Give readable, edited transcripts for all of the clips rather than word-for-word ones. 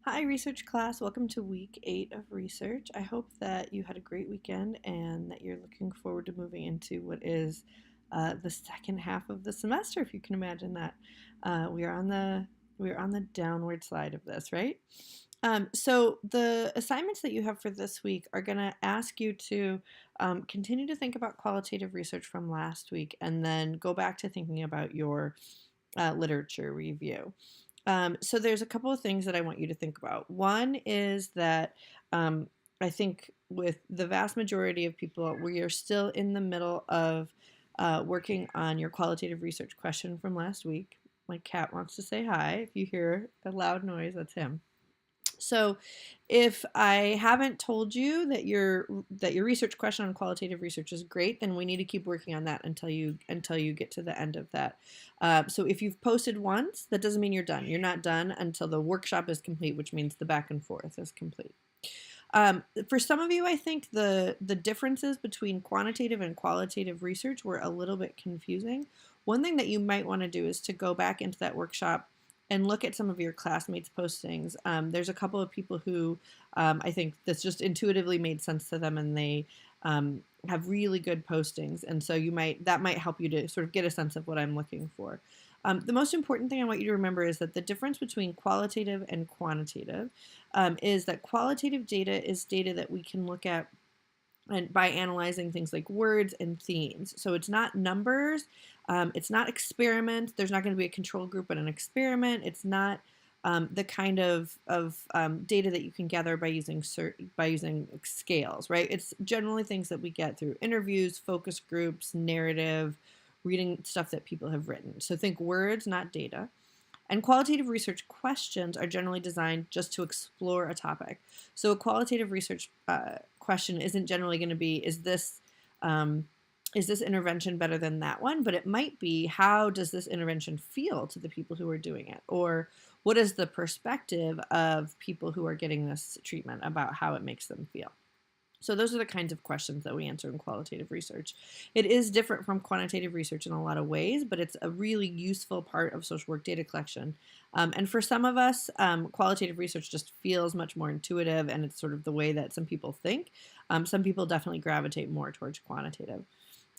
Hi, research class. Welcome to week 8 of research. I hope that you had a great weekend and that you're looking forward to moving into what is the second half of the semester, if you can imagine that. We are on the downward slide of this, right? So the assignments that you have for this week are going to ask you to continue to think about qualitative research from last week and then go back to thinking about your literature review. So there's a couple of things that I want you to think about. One is that I think with the vast majority of people, we are still in the middle of working on your qualitative research question from last week. My cat wants to say hi. If you hear a loud noise, that's him. So, if I haven't told you that your research question on qualitative research is great, then we need to keep working on that until you get to the end of that. So, if you've posted once, that doesn't mean you're done. You're not done until the workshop is complete, which means the back and forth is complete. For some of you, I think the differences between quantitative and qualitative research were a little bit confusing. One thing that you might want to do is to go back into that workshop and look at some of your classmates' postings. There's a couple of people who I think this just intuitively made sense to them, and they have really good postings, and so that might help you to sort of get a sense of what I'm looking for. The most important thing I want you to remember is that the difference between qualitative and quantitative is that qualitative data is data that we can look at and by analyzing things like words and themes. So it's not numbers, it's not experiments. There's not going to be a control group in an experiment. It's not the kind of data that you can gather by using scales, right? It's generally things that we get through interviews, focus groups, narrative, reading stuff that people have written. So think words, not data. And qualitative research questions are generally designed just to explore a topic. So a qualitative research question isn't generally going to be, is this intervention better than that one? But it might be, how does this intervention feel to the people who are doing it? Or what is the perspective of people who are getting this treatment about how it makes them feel? So those are the kinds of questions that we answer in qualitative research. It is different from quantitative research in a lot of ways, but it's a really useful part of social work data collection. And for some of us, qualitative research just feels much more intuitive, and it's sort of the way that some people think. Some people definitely gravitate more towards quantitative.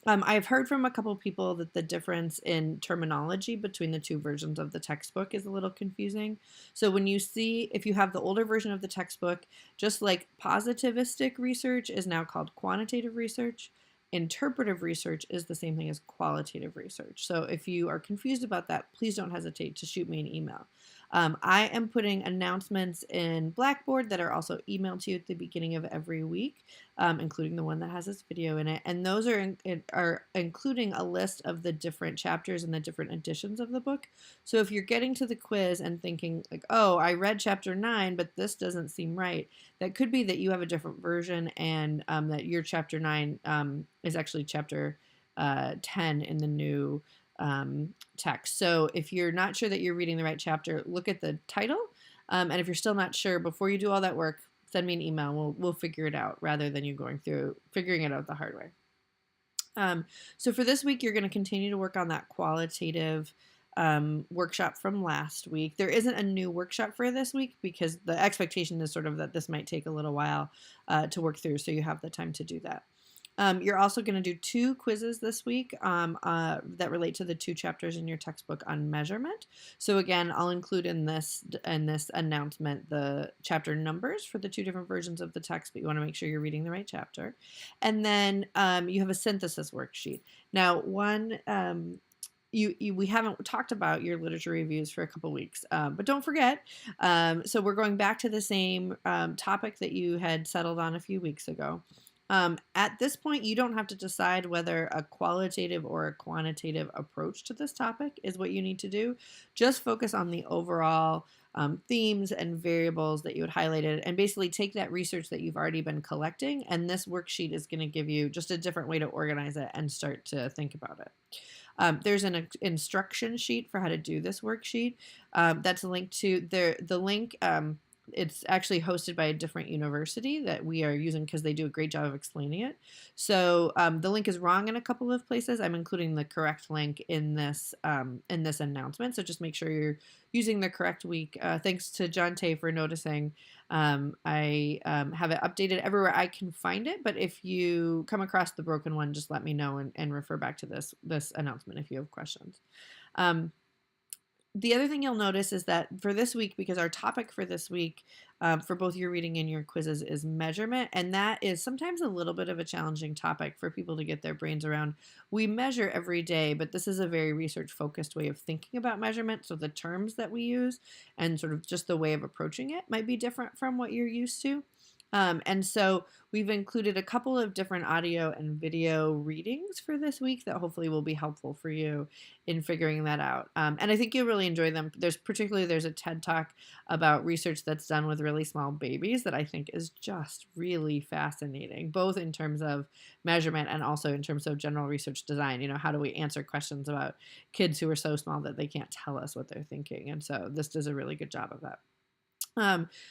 I've heard from a couple of people that the difference in terminology between the two versions of the textbook is a little confusing. So if you have the older version of the textbook, just like positivistic research is now called quantitative research, interpretive research is the same thing as qualitative research. So if you are confused about that, please don't hesitate to shoot me an email. I am putting announcements in Blackboard that are also emailed to you at the beginning of every week, including the one that has this video in it. And those are including a list of the different chapters and the different editions of the book. So if you're getting to the quiz and thinking like, oh, I read chapter 9, but this doesn't seem right, that could be that you have a different version, and that your chapter 9 is actually chapter 10 in the new text. So if you're not sure that you're reading the right chapter, look at the title. And if you're still not sure, before you do all that work, send me an email. We'll figure it out rather than you going through figuring it out the hard way. So for this week, you're going to continue to work on that qualitative workshop from last week. There isn't a new workshop for this week because the expectation is sort of that this might take a little while to work through, so you have the time to do that. You're also going to do 2 quizzes this week that relate to the 2 chapters in your textbook on measurement. So again, I'll include in this announcement the chapter numbers for the 2 different versions of the text, but you want to make sure you're reading the right chapter. And then you have a synthesis worksheet. Now, we haven't talked about your literature reviews for a couple weeks, but don't forget. So we're going back to the same topic that you had settled on a few weeks ago. At this point, you don't have to decide whether a qualitative or a quantitative approach to this topic is what you need to do. Just focus on the overall themes and variables that you had highlighted, and basically take that research that you've already been collecting, and this worksheet is going to give you just a different way to organize it and start to think about it. There's an instruction sheet for how to do this worksheet. That's linked to the link it's actually hosted by a different university that we are using because they do a great job of explaining it. So the link is wrong in a couple of places. I'm including the correct link in this announcement. So just make sure you're using the correct week. Thanks to John Tay for noticing. I have it updated everywhere I can find it. But if you come across the broken one, just let me know and refer back to this announcement if you have questions. The other thing you'll notice is that for this week, because our topic for this week for both your reading and your quizzes is measurement, and that is sometimes a little bit of a challenging topic for people to get their brains around. We measure every day, but this is a very research-focused way of thinking about measurement, so the terms that we use and sort of just the way of approaching it might be different from what you're used to. And so we've included a couple of different audio and video readings for this week that hopefully will be helpful for you in figuring that out. And I think you'll really enjoy them. There's a TED Talk about research that's done with really small babies that I think is just really fascinating, both in terms of measurement and also in terms of general research design. How do we answer questions about kids who are so small that they can't tell us what they're thinking? And so this does a really good job of that.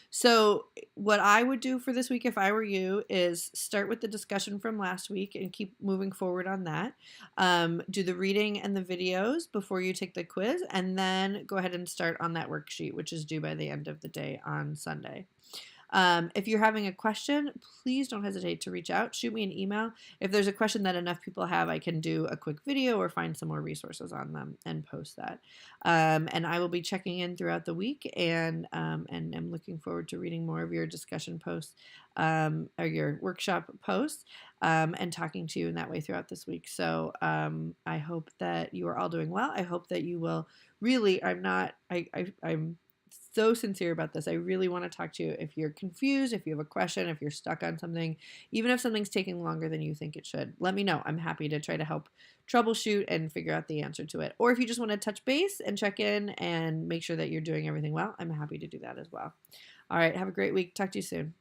So what I would do for this week if I were you is start with the discussion from last week and keep moving forward on that. Do the reading and the videos before you take the quiz, and then go ahead and start on that worksheet, which is due by the end of the day on Sunday. If you're having a question, please don't hesitate to reach out. Shoot me an email. If there's a question that enough people have, I can do a quick video or find some more resources on them and post that. And I will be checking in throughout the week, and I'm looking forward to reading more of your discussion posts or your workshop posts and talking to you in that way throughout this week. So I hope that you are all doing well. I hope that you will really, I'm so sincere about this. I really want to talk to you if you're confused, if you have a question, if you're stuck on something, even if something's taking longer than you think it should. Let me know. I'm happy to try to help troubleshoot and figure out the answer to it. Or if you just want to touch base and check in and make sure that you're doing everything well, I'm happy to do that as well. All right. Have a great week. Talk to you soon.